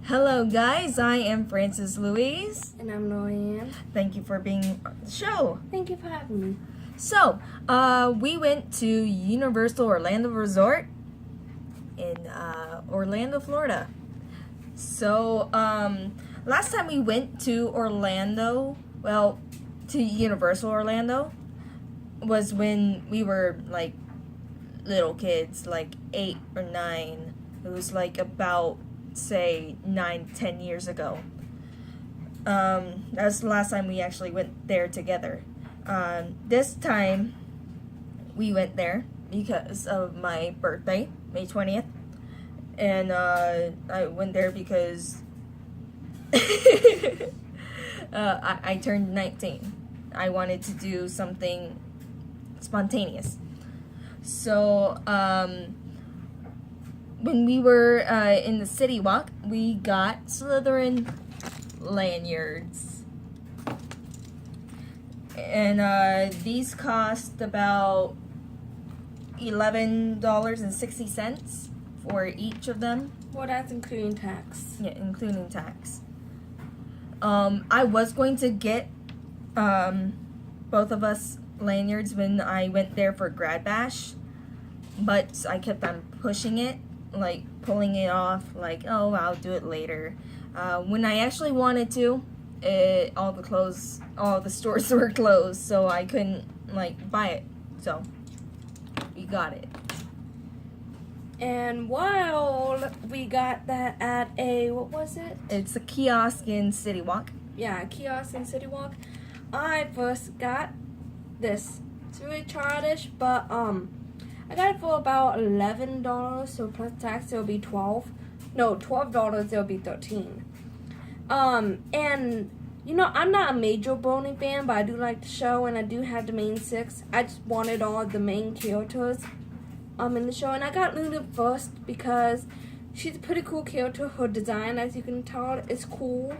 Hello guys, I am Francis Louise. And I'm Lorianne. Thank you for being on the show. Thank you for having me. So, we went to Universal Orlando Resort in Orlando, Florida. So, last time we went to Orlando, to Universal Orlando, was when we were like little kids, like 8 or 9. It was like about, say, 9-10 years ago. That was the last time we actually went there together. This time we went there because of my birthday, May 20th, and I went there because I turned 19. I wanted to do something spontaneous. So when we were in the City Walk, we got Slytherin lanyards. And these cost about $11.60 for each of them. Well, that's including tax. Yeah, including tax. I was going to get both of us lanyards when I went there for Grad Bash, but I kept on pushing it, like pulling it off, like, oh, I'll do it later. When I actually wanted to, all the stores were closed, so I couldn't like buy it. So we got it. And while we got that at a, what was it? It's a kiosk in City Walk. Yeah, a kiosk in City Walk. I first got this. It's really childish, but I got it for about $11, so plus tax it'll be $12. No, $12 it'll be $13. And you know, I'm not a major Brony fan, but I do like the show, and I do have the main 6. I just wanted all the main characters in the show, and I got Luna first because she's a pretty cool character. Her design, as you can tell, is cool.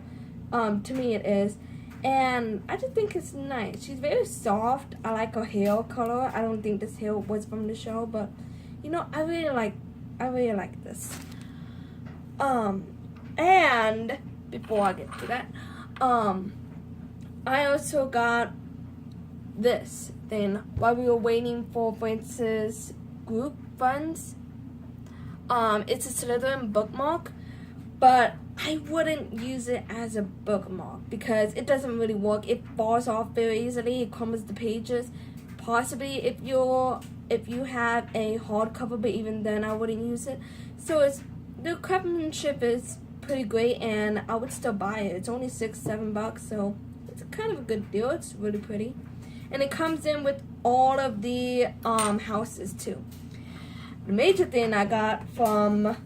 To me it is. And I just think it's nice. She's very soft. I like her hair color. I don't think this hair was from the show, but you know, I really like this. And before I get to that, I also got this thing while we were waiting for Francis' group friends. It's a Slytherin bookmark, but I wouldn't use it as a bookmark because it doesn't really work. It falls off very easily. It crumbles the pages. Possibly if you have a hardcover, but even then I wouldn't use it. So the craftsmanship is pretty great, and I would still buy it. It's only $6-7, so it's kind of a good deal. It's really pretty, and it comes in with all of the houses too. The major thing I got from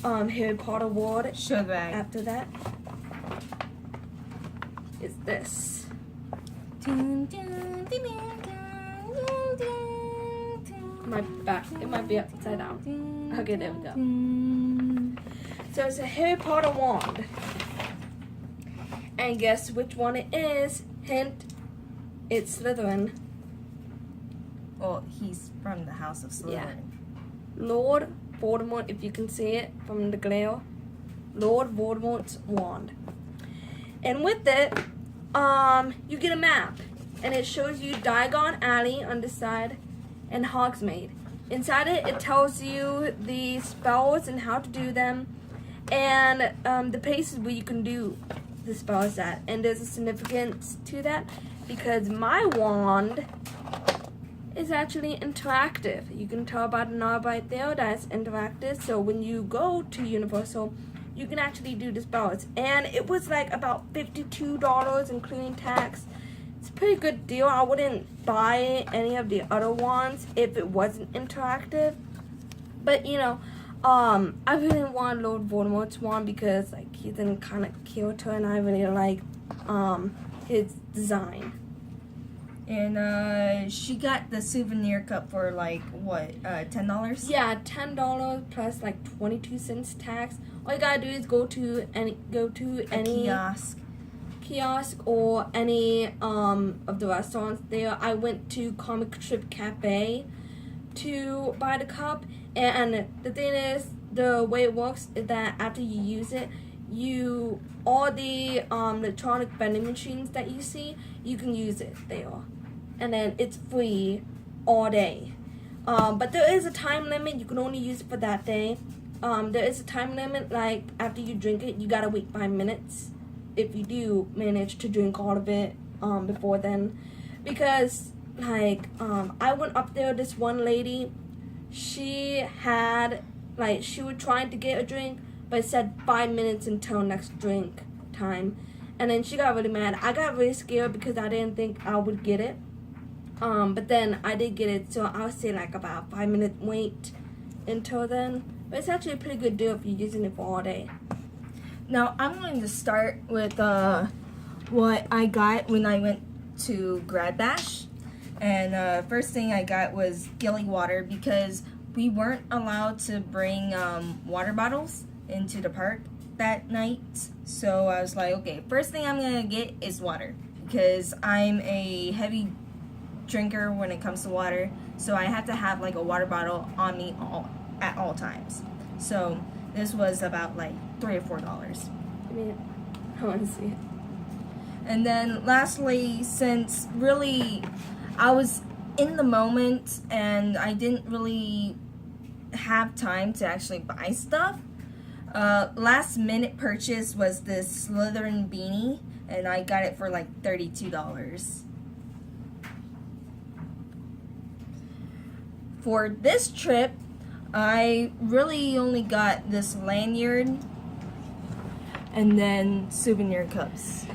Harry Potter World after that is this. It might be upside down. Okay, there we go. So it's a Harry Potter wand. And guess which one it is? Hint, it's Slytherin. Well, he's from the House of Slytherin. Yeah. Lord Voldemort, if you can see it from the glare. Lord Voldemort's wand. And with it, you get a map. And it shows you Diagon Alley on this side and Hogsmeade. Inside it, it tells you the spells and how to do them. And the places where you can do the spells at. And there's a significance to that because my wand is actually interactive. You can tell by the knob right there that's interactive. So when you go to Universal, you can actually do the spells. And it was like about $52 including tax. It's a pretty good deal. I wouldn't buy any of the other ones if it wasn't interactive. But you know, I really want Lord Voldemort's wand because like he's an iconic character, and I really like his design. And she got the souvenir cup for like what, $10? Yeah, $10 plus like 22 cents tax. All you gotta do is go to any kiosk or any of the restaurants there. I went to Comic Strip Cafe to buy the cup, and the thing is, the way it works is that after you use it, all the electronic vending machines that you see, you can use it there, and then it's free all day. But there is a time limit. You can only use it for that day. There is a time limit, like after you drink it, you gotta wait 5 minutes if you do manage to drink all of it before then. Because like I went up there, this one lady, she was trying to get a drink, but it said 5 minutes until next drink time, and then she got really mad. I got really scared because I didn't think I would get it, but then I did get it, so I'll say like about 5 minute wait until then. But it's actually a pretty good deal if you're using it for all day. Now I'm going to start with what I got when I went to Gradbash, and first thing I got was Gilly water because we weren't allowed to bring water bottles into the park that night. So I was like, okay, first thing I'm gonna get is water because I'm a heavy drinker when it comes to water. So I have to have like a water bottle on me at all times. So this was about like $3 or $4. I mean, I want to see it. And then lastly, since really I was in the moment and I didn't really have time to actually buy stuff, last minute purchase was this Slytherin beanie, and I got it for like $32. For this trip, I really only got this lanyard and then souvenir cups.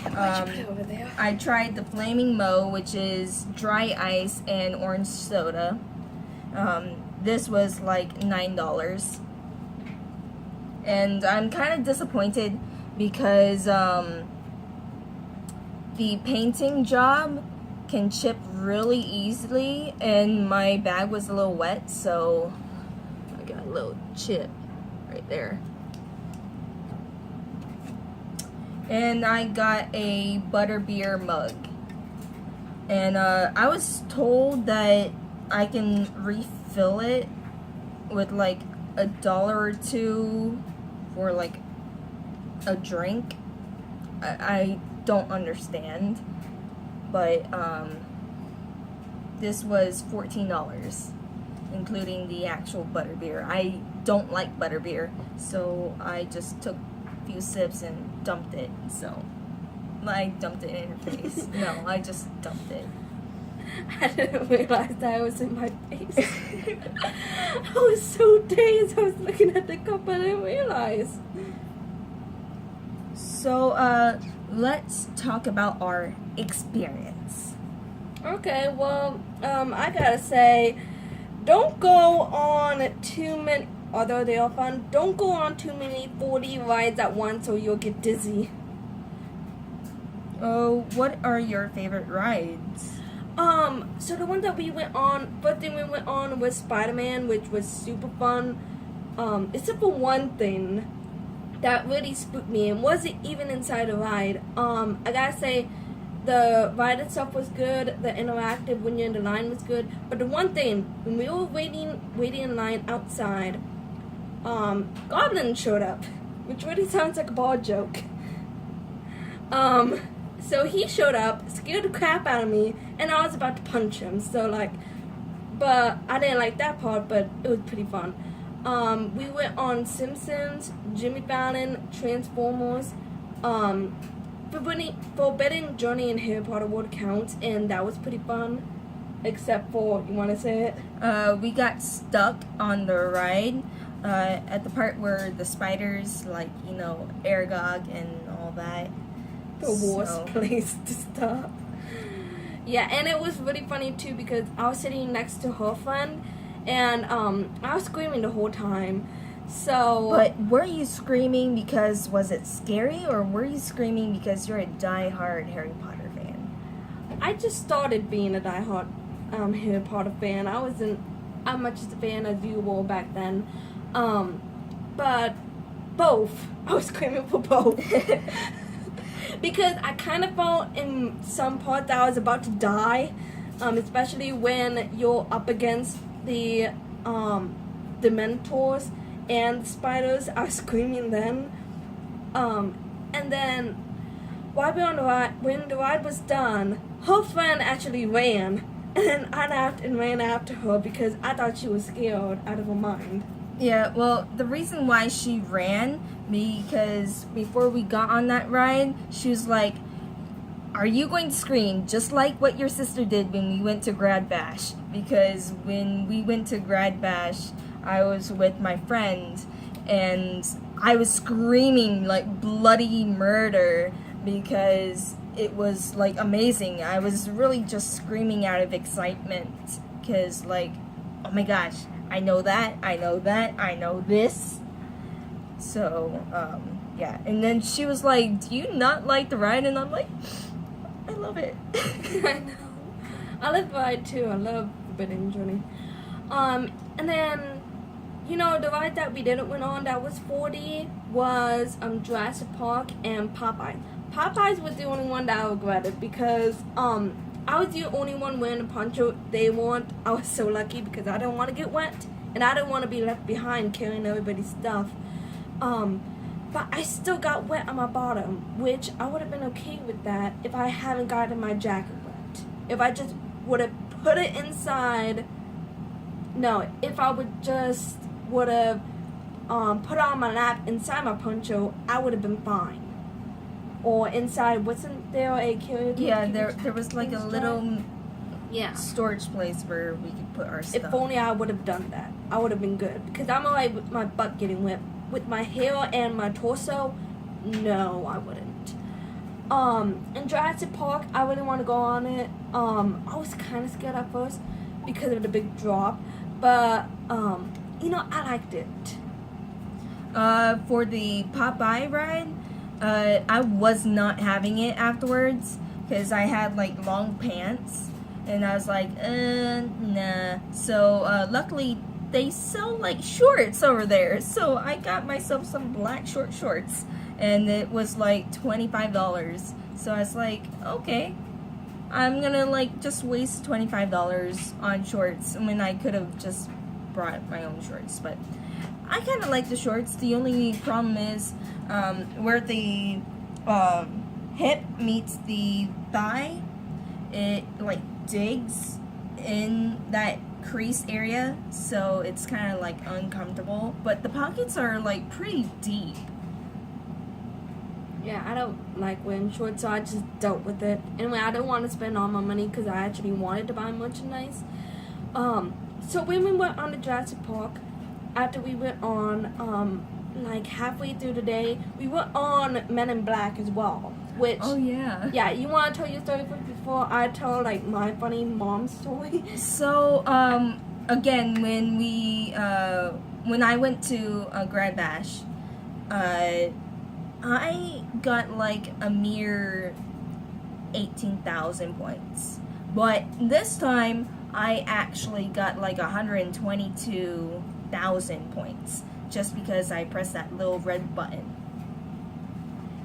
What'd you put over there? I tried the Flaming Mo, which is dry ice and orange soda. This was like $9. And I'm kind of disappointed because the painting job can chip really easily, and my bag was a little wet, so I got a little chip right there. And I got a butterbeer mug. And I was told that I can refill it with like $1 or $2 for like a drink. I don't understand. But this was $14, including the actual butterbeer. I don't like butterbeer, so I just took a few sips and dumped it. So I dumped it in her face. No, I just dumped it. I didn't realize that was in my face. I was so dazed. I was looking at the cup. I didn't realize. So let's talk about our experience. Okay, well, I gotta say, don't go on too many, although they are fun, don't go on too many 4D rides at once or you'll get dizzy. Oh, what are your favorite rides? So the one that we went on, first thing we went on was Spider-Man, which was super fun. Except for one thing that really spooked me and wasn't even inside the ride. I gotta say, the ride itself was good, the interactive when you're in the line was good, but the one thing, when we were waiting in line outside, Goblin showed up, which really sounds like a bad joke. So he showed up, scared the crap out of me, and I was about to punch him, so like, but I didn't like that part, but it was pretty fun. We went on Simpsons, Jimmy Fallon, Transformers, Forbidden Journey in Harry Potter World counts, and that was pretty fun, except for, you want to say it? We got stuck on the ride at the part where the spiders, like, you know, Aragog and all that. The worst place to stop. Yeah, and it was really funny too because I was sitting next to her friend, and I was screaming the whole time. So. But were you screaming because was it scary, or were you screaming because you're a die-hard Harry Potter fan? I just started being a die-hard Harry Potter fan. I wasn't as much as a fan as you were back then, but both. I was screaming for both. Because I kind of felt in some parts that I was about to die, especially when you're up against the Dementors and the spiders. I was screaming then, And then while we were on the ride, when the ride was done, her friend actually ran, and then I laughed and ran after her because I thought she was scared out of her mind. Yeah, well, the reason why she ran, because before we got on that ride, she was like, are you going to scream just like what your sister did when we went to Grad Bash? Because when we went to Grad Bash, I was with my friend, and I was screaming like bloody murder because it was like amazing. I was really just screaming out of excitement because like, oh my gosh, I know that, I know that, I know this. So, yeah. And then she was like, do you not like the ride? And I'm like, I love it. I know. I love the ride too. I love Forbidden Journey. And then, you know, the ride that we didn't went on that was 40 was Jurassic Park and Popeye. Popeyes was the only one that I regretted because I was the only one wearing a poncho they weren't. I was so lucky because I didn't want to get wet and I didn't want to be left behind carrying everybody's stuff. But I still got wet on my bottom, which I would have been okay with that if I hadn't gotten my jacket wet. If I just would have put it inside. No, if I would have put it on my lap inside my poncho, I would have been fine. Or inside, wasn't there a carrier? Yeah, there was like a little yeah storage place where we could put our stuff. If only I would have done that, I would have been good. Because I'm alright with my butt getting wet. With my hair and my torso, no, I wouldn't. In Jurassic Park, I really want to go on it. I was kind of scared at first because of the big drop, but you know, I liked it. For the Popeye ride, I was not having it afterwards because I had like long pants and I was like, nah. So luckily they sell like shorts over there, so I got myself some black shorts and it was like $25. So I was like, okay, I'm gonna like just waste $25 on shorts when I could have just brought my own shorts. But I kind of like the shorts. The only problem is where the hip meets the thigh, it like digs in that crease area, so it's kind of like uncomfortable, but the pockets are like pretty deep. Yeah, I don't like wearing shorts, so I just dealt with it. Anyway, I don't want to spend all my money because I actually wanted to buy merchandise. So when we went on the Jurassic Park, after we went on like halfway through the day, we went on Men in Black as well. Which, oh yeah, you want to tell your story first before I tell like my funny mom story? So again, when I went to Grad Bash, I got like a mere 18,000 points, but this time I actually got like 122,000 points just because I pressed that little red button.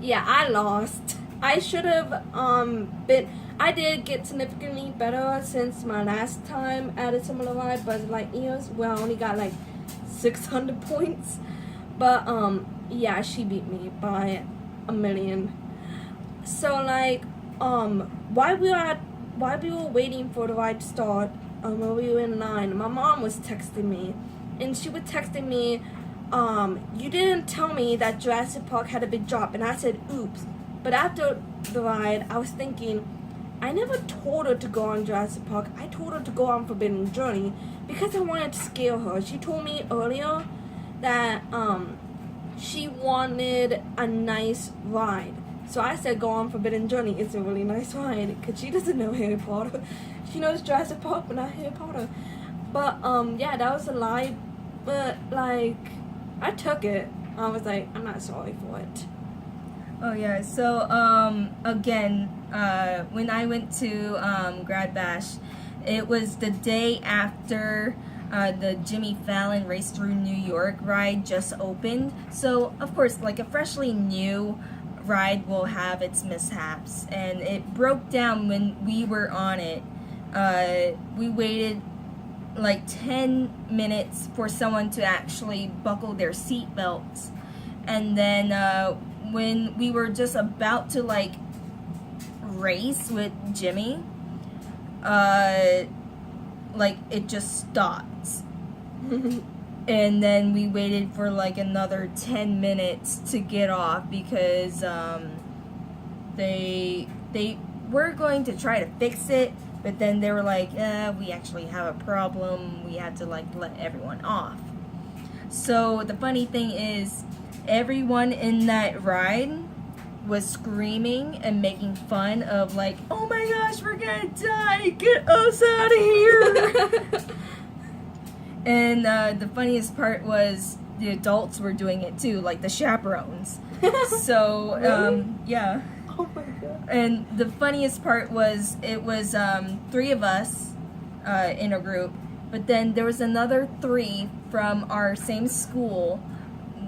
Yeah, I lost. I should have I did get significantly better since my last time at a similar ride, Buzz Lightyear's, where I only got like 600 points. But yeah, she beat me by 1,000,000. So like while we were waiting for the ride to start, when we were in line, my mom was texting me, and she was texting me, you didn't tell me that Jurassic Park had a big drop, and I said, oops. But after the ride, I was thinking, I never told her to go on Jurassic Park. I told her to go on Forbidden Journey because I wanted to scare her. She told me earlier that she wanted a nice ride. So I said go on Forbidden Journey. It's a really nice ride because she doesn't know Harry Potter. She knows Jurassic Park but not Harry Potter. But yeah, that was a lie. But like, I took it. I was like, I'm not sorry for it. Oh yeah, so again, when I went to Grad Bash, it was the day after the Jimmy Fallon Race Through New York ride just opened. So of course, like a freshly new ride will have its mishaps, and it broke down when we were on it. We waited like 10 minutes for someone to actually buckle their seat belts, and then when we were just about to like race with Jimmy, like it just stopped. And then we waited for like another 10 minutes to get off because they were going to try to fix it, but then they were like, we actually have a problem. We had to like let everyone off. So the funny thing is, everyone in that ride was screaming and making fun of like, oh my gosh, we're gonna die, get us out of here. And the funniest part was the adults were doing it too, like the chaperones. So Really? yeah. Oh my god. And the funniest part was it was 3 of us in a group, but then there was another 3 from our same school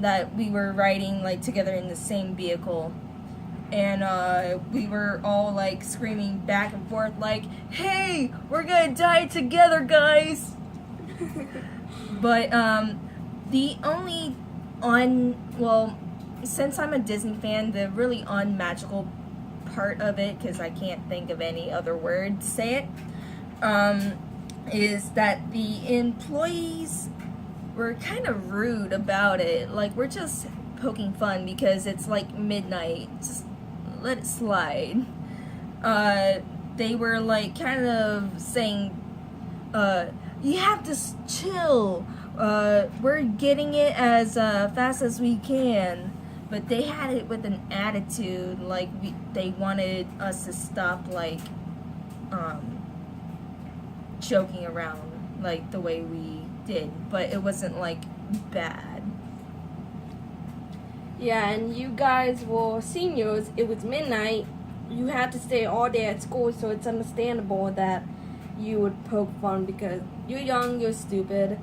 that we were riding like together in the same vehicle. And we were all like screaming back and forth like, hey, we're gonna die together, guys. But the only since I'm a Disney fan, the really unmagical part of it, because I can't think of any other word to say it, is that the employees were kind of rude about it. Like, we're just poking fun because it's like midnight. Just let it slide. They were like kind of saying, you have to chill. We're getting it as fast as we can. But they had it with an attitude, like they wanted us to stop, like, joking around, like the way we did. But it wasn't, like, bad. Yeah, and you guys were seniors. It was midnight. You had to stay all day at school, so it's understandable that you would poke fun because you're young, you're stupid,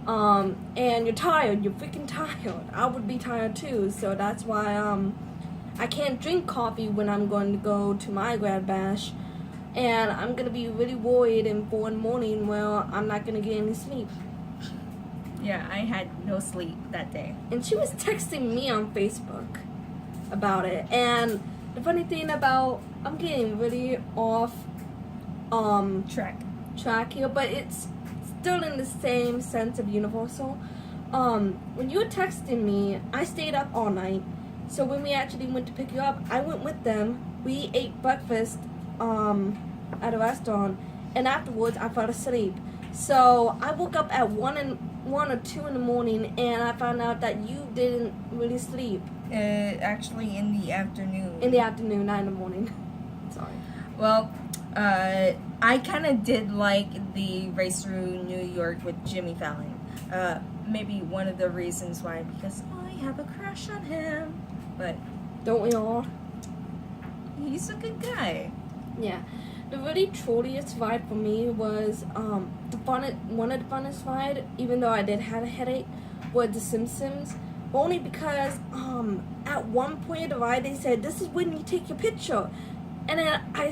and you're tired. You're freaking tired. I would be tired too, so that's why I can't drink coffee when I'm going to go to my grad bash, and I'm gonna be really worried in 4 in the morning where I'm not gonna get any sleep. Yeah, I had no sleep that day. And she was texting me on Facebook about it. And the funny thing about, I'm getting really off track here, but it's still in the same sense of Universal. When you were texting me, I stayed up all night. So when we actually went to pick you up, I went with them. We ate breakfast at a restaurant, and afterwards I fell asleep. So I woke up at 1 or 2 in the morning, and I found out that you didn't really sleep. Actually, in the afternoon. In the afternoon, not in the morning. Sorry. Well, I kind of did like the race through New York with Jimmy Fallon. Maybe one of the reasons why, because I have a crush on him. But Don't we all? he's a good guy. Yeah. The really trolliest ride for me was one of the funnest ride, even though I did have a headache, was The Simpsons. Only because at one point of the ride they said, this is when you take your picture. And then I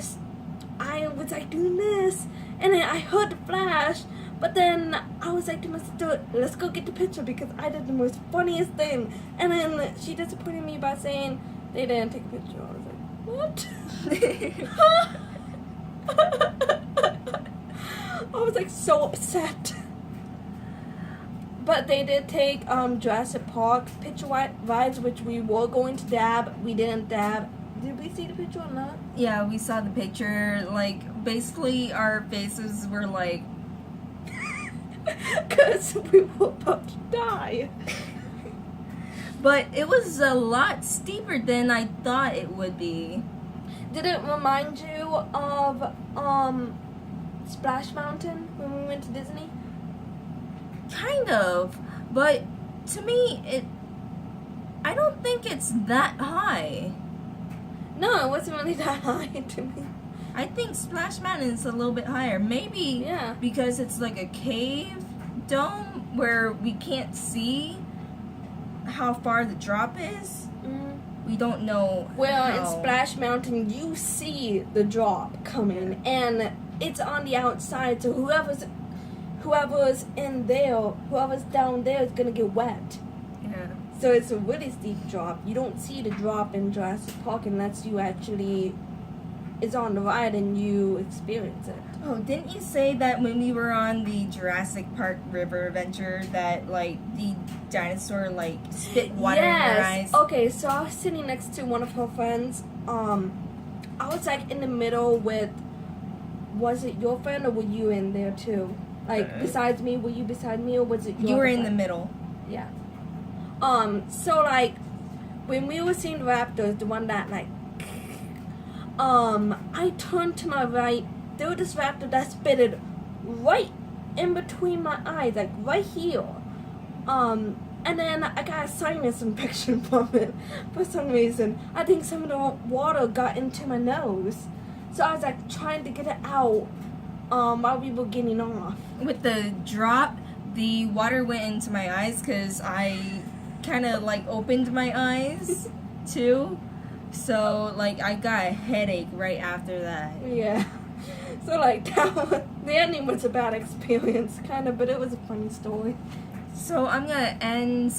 was like doing this, and then I heard the flash, but then I was like to my sister, let's go get the picture because I did the most funniest thing. And then she disappointed me by saying they didn't take a picture. I was like, what? I was like so upset. But they did take Jurassic Park picture rides, which we were going to dab. We didn't dab. Did we see the picture or not? Yeah, we saw the picture. Like, basically our faces were like, because we were about to die. but it was a lot steeper than I thought it would be. Did it remind you of Splash Mountain when we went to Disney? Kind of, but to me, I don't think it's that high. No, it wasn't really that high to me. I think Splash Mountain is a little bit higher. Maybe Yeah. because it's like a cave dome where we can't see how far the drop is. We don't know. Well, how. in Splash Mountain, you see the drop coming, and it's on the outside, so whoever's in there, whoever's down there is gonna get wet. Yeah. So it's a really steep drop. You don't see the drop in Jurassic Park unless you actually is on the ride and you experience it. Oh, didn't you say that when we were on the Jurassic Park River Adventure that like the dinosaur like spit water in your eyes? Okay, so I was sitting next to one of her friends. I was like in the middle with, was it your friend or were you in there too? Like besides me, were you beside me or was it your You were in friend? the middle. Yeah. So like when we were seeing the raptors, the one that like I turned to my right, there was this raptor that spitted right in between my eyes, like right here. And then I got a sinus infection from it for some reason. I think some of the water got into my nose. So I was like trying to get it out while we were getting off. With the drop, the water went into my eyes because I kind of like opened my eyes too. So like I got a headache right after that. Yeah. So like the ending was a bad experience, kind of, but it was a funny story. So I'm gonna end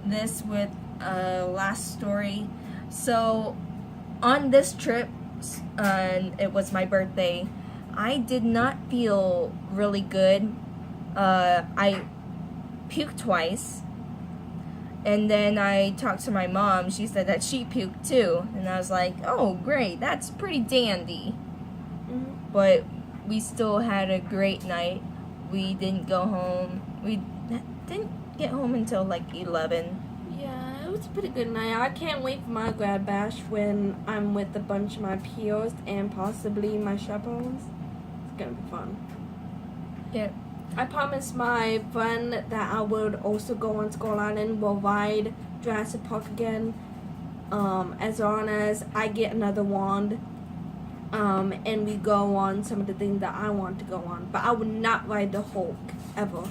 this with a last story. So on this trip, it was my birthday. I did not feel really good. I puked twice. And then I talked to my mom. She said that she puked too. And I was like, oh, great. That's pretty dandy. Mm-hmm. But we still had a great night. We didn't go home. We didn't get home until like 11. Yeah, it was a pretty good night. I can't wait for my grad bash when I'm with a bunch of my peers and possibly my chaperones. It's gonna be fun. Yeah. I promised my friend that I would also go on Skull Island. We'll ride Jurassic Park again, as long as I get another wand, and we go on some of the things that I want to go on. But I would not ride the Hulk ever,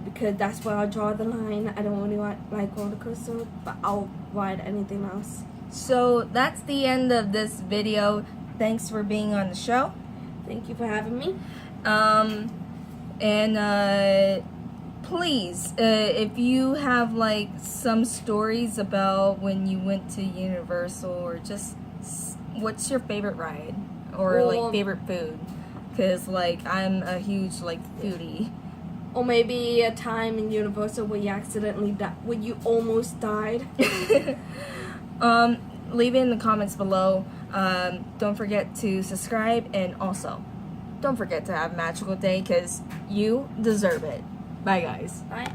because that's where I draw the line. I don't really like roller coasters, but I'll ride anything else. So that's the end of this video. Thanks for being on the show. Thank you for having me. And please, if you have like some stories about when you went to Universal, or just what's your favorite ride or like favorite food, because like I'm a huge like foodie. Or maybe a time in Universal where you accidentally where you almost died. Leave it in the comments below. Don't forget to subscribe, and also don't forget to have a magical day because you deserve it. Bye, guys. Bye.